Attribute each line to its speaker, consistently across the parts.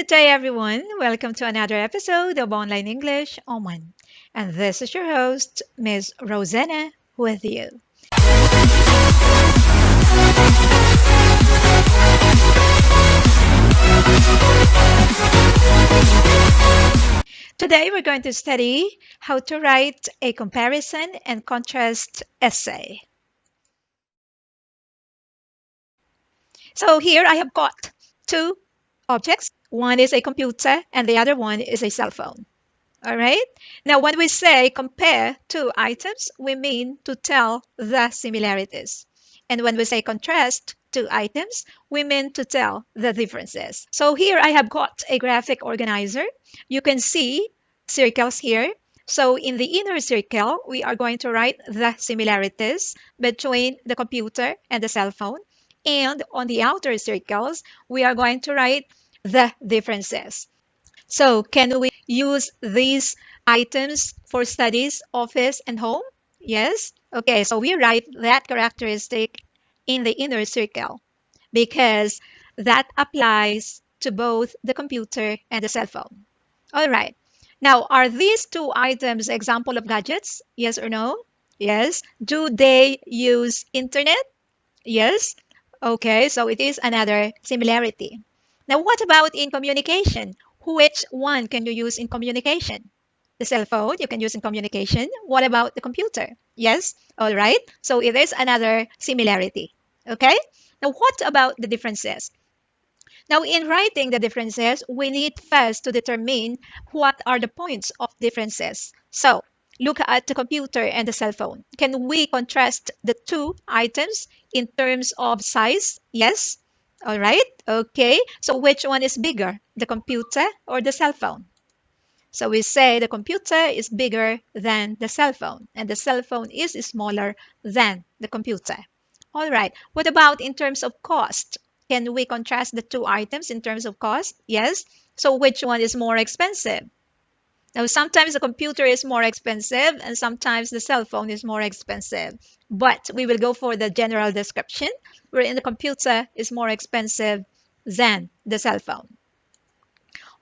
Speaker 1: Good day, everyone. Welcome to another episode of Online English Oman. And this is your host, Ms. Rosanna, with you. Today, we're going to study how to write a comparison and contrast essay. So here I have got two objects. One is a computer and the other one is a cell phone. All right. Now, when we say compare two items, we mean to tell the similarities. And when we say contrast two items, we mean to tell the differences. So here I have got a graphic organizer. You can see circles here. So in the inner circle, we are going to write the similarities between the computer and the cell phone. And on the outer circles, we are going to write the differences. So can we use these items for studies, office, and home? Yes. Okay, so we write that characteristic in the inner circle because that applies to both the computer and the cell phone. All right. Now, are these two items example of gadgets? Yes or no? Yes. Do they use internet? Yes. Okay, so it is another similarity. Now, what about in communication? Which one can you use in communication? The cell phone you can use in communication. What about the computer? Yes. All right. So it is another similarity. Okay. Now, what about the differences? Now, in writing the differences, we need first to determine what are the points of differences. So, look at the computer and the cell phone. Can we contrast the two items in terms of size? Yes. All right. Okay. So, which one is bigger, the computer or the cell phone? So, we say the computer is bigger than the cell phone, and the cell phone is smaller than the computer. All right. What about in terms of cost? Can we contrast the two items in terms of cost? Yes. So which one is more expensive? Now, sometimes the computer is more expensive and sometimes the cell phone is more expensive. But we will go for the general description wherein the computer is more expensive than the cell phone.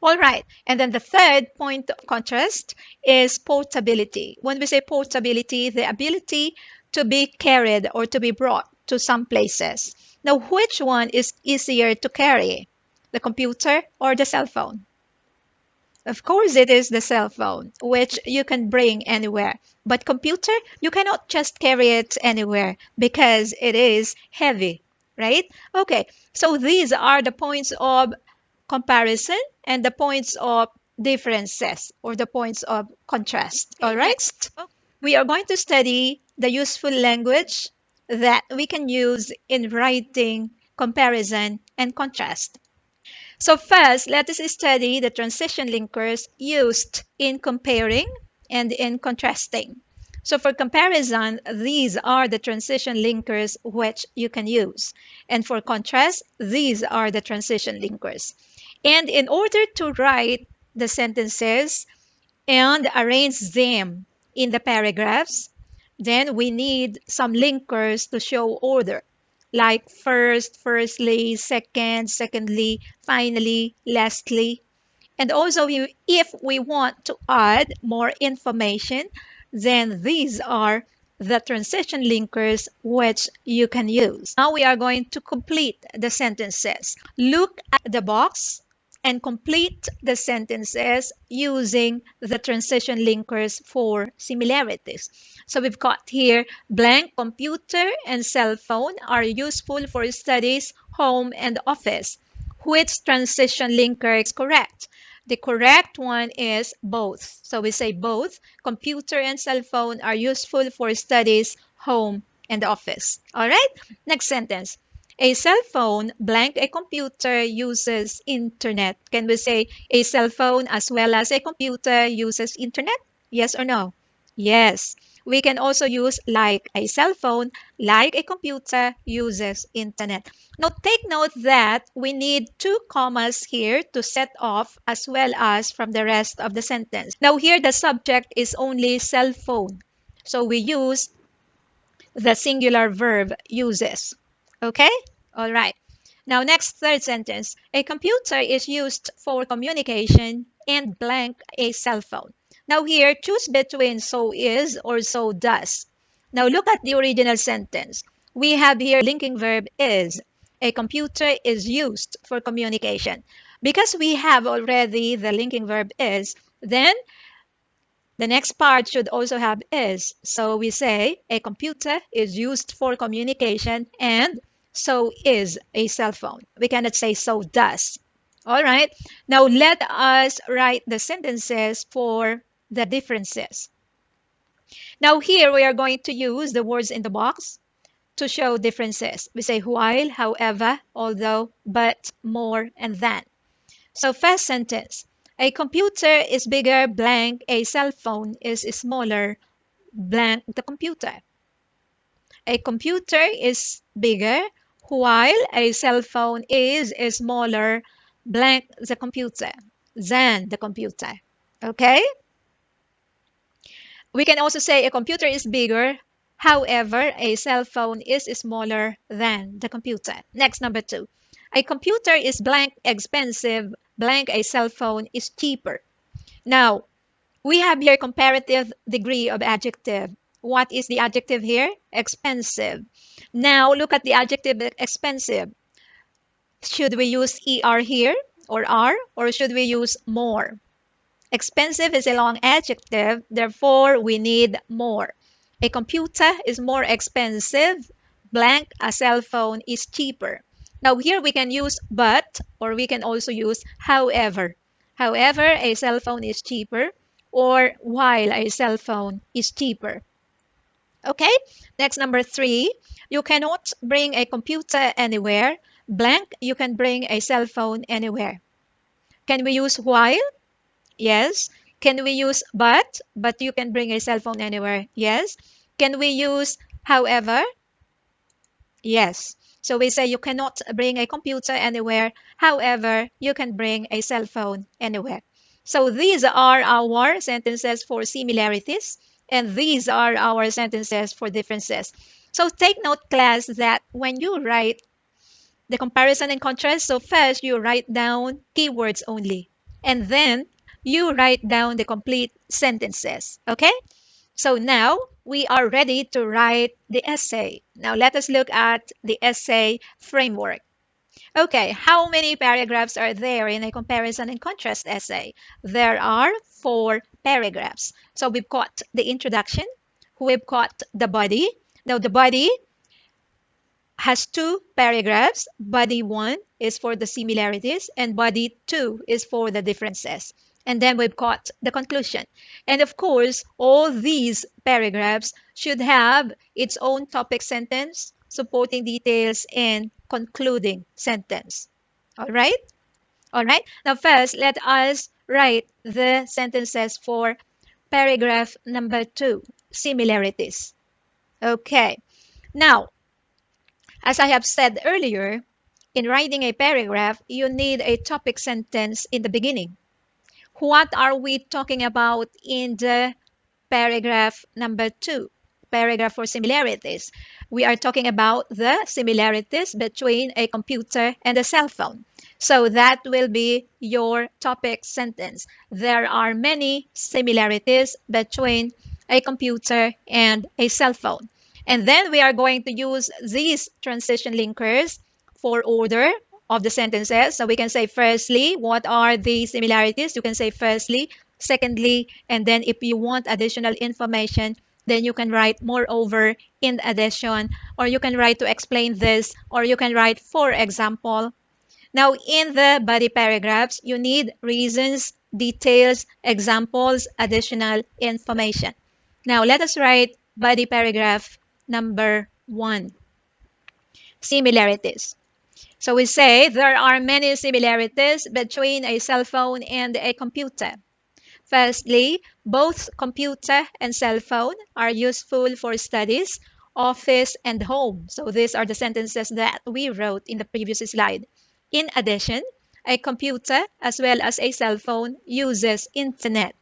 Speaker 1: All right. And then the third point of contrast is portability. When we say portability, the ability to be carried or to be brought to some places. Now, which one is easier to carry? The computer or the cell phone? Of course, it is the cell phone, which you can bring anywhere. But computer, you cannot just carry it anywhere because it is heavy, right? Okay, so these are the points of comparison and the points of differences or the points of contrast. All right. Next, we are going to study the useful language that we can use in writing comparison and contrast. So first, let us study the transition linkers used in comparing and in contrasting. So for comparison, these are the transition linkers which you can use. And for contrast, these are the transition linkers. And in order to write the sentences and arrange them in the paragraphs, then we need some linkers to show order, like first, firstly, second, secondly, finally, lastly. And also, if we want to add more information, then these are the transition linkers which you can use. Now we are going to complete the sentences. Look at the box and complete the sentences using the transition linkers for similarities. So we've got here blank computer and cell phone are useful for studies, home, and office. Which transition linker is correct? The correct one is both. So we say both computer and cell phone are useful for studies, home, and office. All right, next sentence. A cell phone blank a computer uses internet. Can we say a cell phone as well as a computer uses internet? Yes or no? Yes. We can also use like a cell phone, like a computer uses internet. Now take note that we need two commas here to set off as well as from the rest of the sentence. Now here the subject is only cell phone. So we use the singular verb uses. Okay? All right. Now, next third sentence. A computer is used for communication and blank a cell phone. Now here, choose between so is or so does. Now look at the original sentence. We have here linking verb is. A computer is used for communication. Because we have already the linking verb is, then the next part should also have is. So we say a computer is used for communication and so is a cell phone. We cannot say so does. All right. Now let us write the sentences for the differences. Now here we are going to use the words in the box to show differences. We say while, however, although, but, more, and than. So first sentence, a computer is bigger blank, a cell phone is smaller blank the computer. A computer is bigger while a cell phone is smaller blank the computer than the computer. Okay? We can also say a computer is bigger, however, a cell phone is smaller than the computer. Next, number 2. A computer is blank expensive, blank a cell phone is cheaper. Now, we have here comparative degree of adjective. What is the adjective here? Expensive. Now, look at the adjective expensive. Should we use ER here or R, or should we use more? Expensive is a long adjective, therefore we need more. A computer is more expensive, blank, a cell phone is cheaper. Now here we can use but, or we can also use however. However, a cell phone is cheaper, or while a cell phone is cheaper. Okay, next number 3. You cannot bring a computer anywhere, blank, you can bring a cell phone anywhere. Can we use while? Yes. Can we use but? But you can bring a cell phone anywhere. Yes. Can we use however? Yes. So we say you cannot bring a computer anywhere. However, you can bring a cell phone anywhere. So these are our sentences for similarities, and these are our sentences for differences. So take note, class, that when you write the comparison and contrast, so first you write down keywords only, and then you write down the complete sentences. Okay? So now we are ready to write the essay. Now let us look at the essay framework. Okay, how many paragraphs are there in a comparison and contrast essay? There are 4 paragraphs. So we've got the introduction, we've got the body. Now the body has 2 paragraphs. Body 1 is for the similarities and body 2 is for the differences. And then we've got the conclusion. And of course, all these paragraphs should have its own topic sentence, supporting details, and concluding sentence. All right? All right. Now first, let us write the sentences for paragraph number 2, similarities. Okay. Now, as I have said earlier, in writing a paragraph, you need a topic sentence in the beginning. What are we talking about in the paragraph number 2? Paragraph for similarities. We are talking about the similarities between a computer and a cell phone. So that will be your topic sentence. There are many similarities between a computer and a cell phone. And then we are going to use these transition linkers for order of the sentences. So we can say firstly, what are the similarities? You can say firstly, secondly, and then if you want additional information, then you can write moreover, in addition, or you can write to explain this, or you can write for example. Now in the body paragraphs, you need reasons, details, examples, additional information. Now let us write body paragraph number 1. Similarities. So we say there are many similarities between a cell phone and a computer. Firstly, both computer and cell phone are useful for studies, office, and home. So these are the sentences that we wrote in the previous slide. In addition, a computer as well as a cell phone uses internet.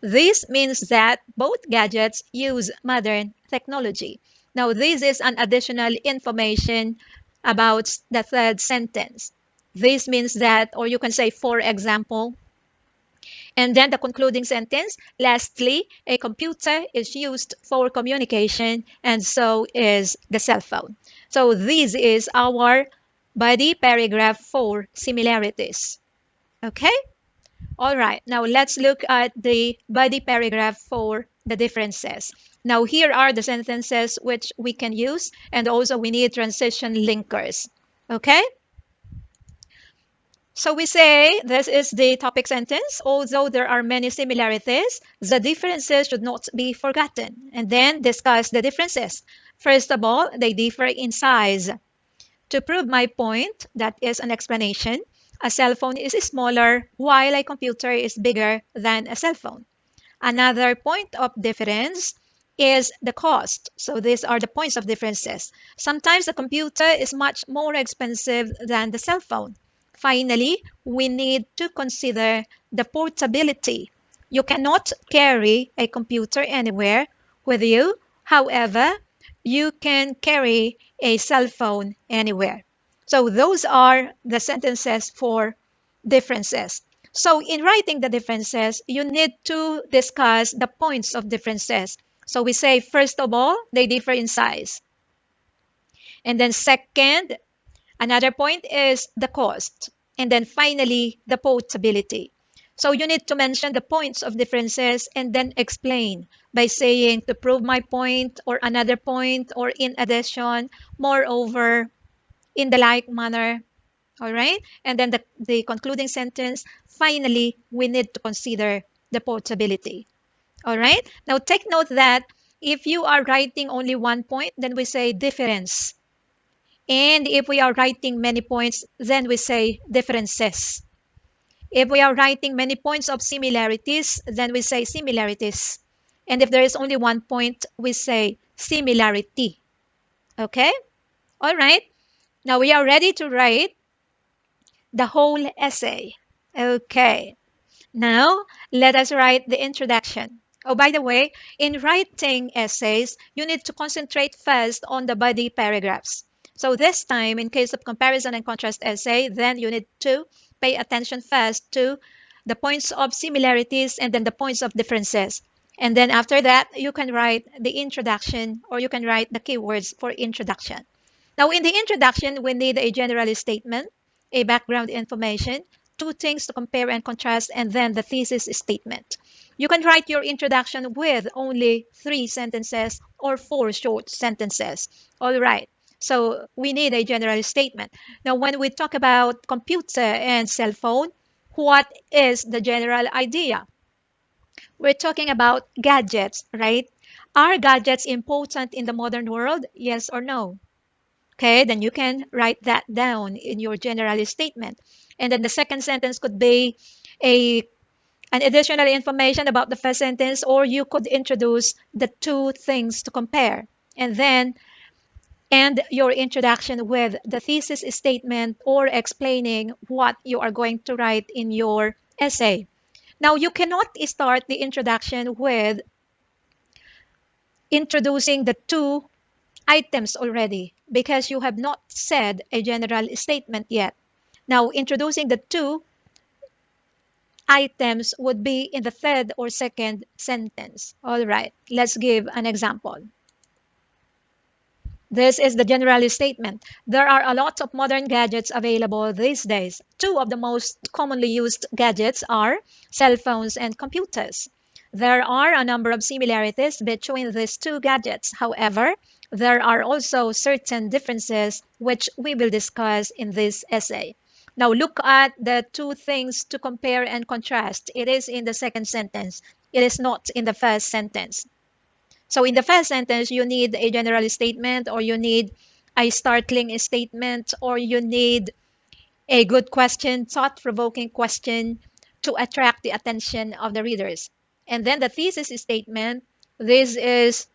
Speaker 1: This means that both gadgets use modern technology. Now, this is an additional information about the third sentence. This means that, or you can say, for example, and then the concluding sentence. Lastly, a computer is used for communication, and so is the cell phone. So this is our body paragraph for similarities. Okay? All right. Now let's look at the body paragraph for the differences. Now here are the sentences which we can use, and also we need transition linkers. Okay? So we say this is the topic sentence. Although there are many similarities, the differences should not be forgotten. And then discuss the differences. First of all, they differ in size. To prove my point, that is an explanation. A cell phone is smaller while a computer is bigger than a cell phone. Another point of difference is the cost. So these are the points of differences. Sometimes the computer is much more expensive than the cell phone. Finally, we need to consider the portability. You cannot carry a computer anywhere with you. However, you can carry a cell phone anywhere. So those are the sentences for differences. So in writing the differences, you need to discuss the points of differences. So we say, first of all, they differ in size. And then second, another point is the cost. And then finally, the portability. So you need to mention the points of differences and then explain by saying to prove my point or another point or in addition, moreover, in the like manner. All right. And then the concluding sentence, finally, we need to consider the portability. All right. Now take note that if you are writing only one point, then we say difference. And if we are writing many points, then we say differences. If we are writing many points of similarities, then we say similarities. And if there is only one point, we say similarity. Okay? All right. Now we are ready to write the whole essay. Okay. Now, let us write the introduction. Oh, by the way, in writing essays, you need to concentrate first on the body paragraphs. So this time, in case of comparison and contrast essay, then you need to pay attention first to the points of similarities and then the points of differences. And then after that, you can write the introduction or you can write the keywords for introduction. Now, in the introduction, we need a general statement, a background information, two things to compare and contrast, and then the thesis statement. You can write your introduction with only 3 sentences or 4 short sentences. All right. So we need a general statement. Now, when we talk about computer and cell phone, what is the general idea? We're talking about gadgets, right? Are gadgets important in the modern world? Yes or no? Okay, then you can write that down in your general statement. And then the second sentence could be a an additional information about the first sentence, or you could introduce the two things to compare. And then end your introduction with the thesis statement or explaining what you are going to write in your essay. Now, you cannot start the introduction with introducing the two items already because you have not said a general statement yet. Now, introducing the two items would be in the third or second sentence. All right, let's give an example. This is the general statement. There are a lot of modern gadgets available these days. Two of the most commonly used gadgets are cell phones and computers. There are a number of similarities between these two gadgets. However, there are also certain differences which we will discuss in this essay. Now look at the two things to compare and contrast. It is in the second sentence. It is not in the first sentence. So in the first sentence, you need a general statement or you need a startling statement or you need a good question, thought-provoking question to attract the attention of the readers. And then the thesis statement, this is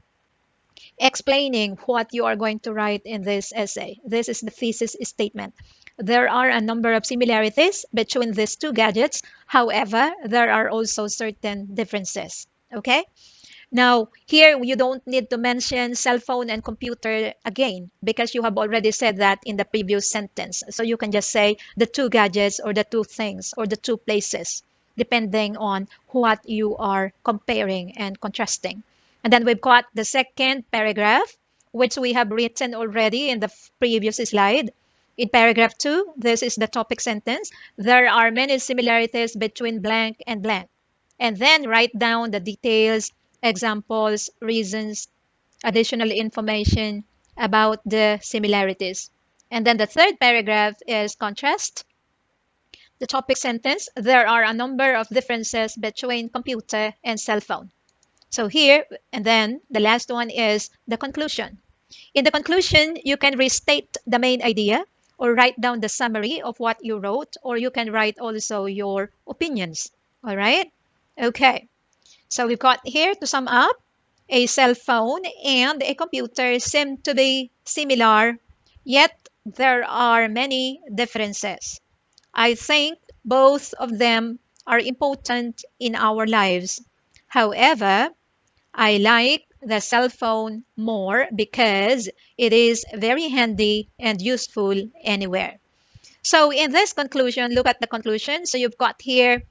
Speaker 1: explaining what you are going to write in this essay. This is the thesis statement. There are a number of similarities between these two gadgets. However, there are also certain differences. Okay? Now, here you don't need to mention cell phone and computer again because you have already said that in the previous sentence. So you can just say the two gadgets or the two things or the two places, depending on what you are comparing and contrasting. And then we've got the second paragraph, which we have written already in the previous slide. In paragraph 2, this is the topic sentence. There are many similarities between blank and blank. And then write down the details, examples, reasons, additional information about the similarities. And then the third paragraph is contrast. The topic sentence, there are a number of differences between computer and cell phone. So here, and then the last one is the conclusion. In the conclusion, you can restate the main idea or write down the summary of what you wrote, or you can write also your opinions. All right? Okay. So we've got here to sum up, a cell phone and a computer seem to be similar, yet there are many differences. I think both of them are important in our lives. However, I like the cell phone more because it is very handy and useful anywhere. So in this conclusion, look at the conclusion. So you've got here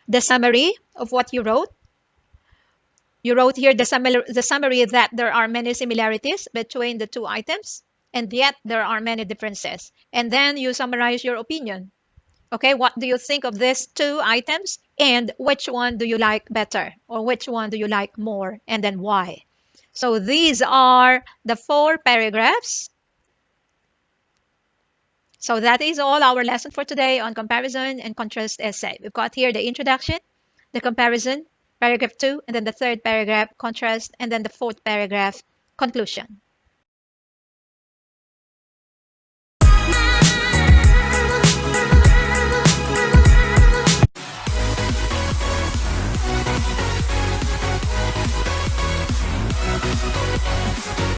Speaker 1: the summary of what you wrote. You wrote here the summary that there are many similarities between the two items, and yet there are many differences. And then you summarize your opinion. Okay, what do you think of these two items, and which one do you like better, or which one do you like more, and then why? So these are the 4 paragraphs. So that is all our lesson for today on comparison and contrast essay. We've got here the introduction, the comparison, paragraph 2, and then the third paragraph, contrast, and then the fourth paragraph, conclusion.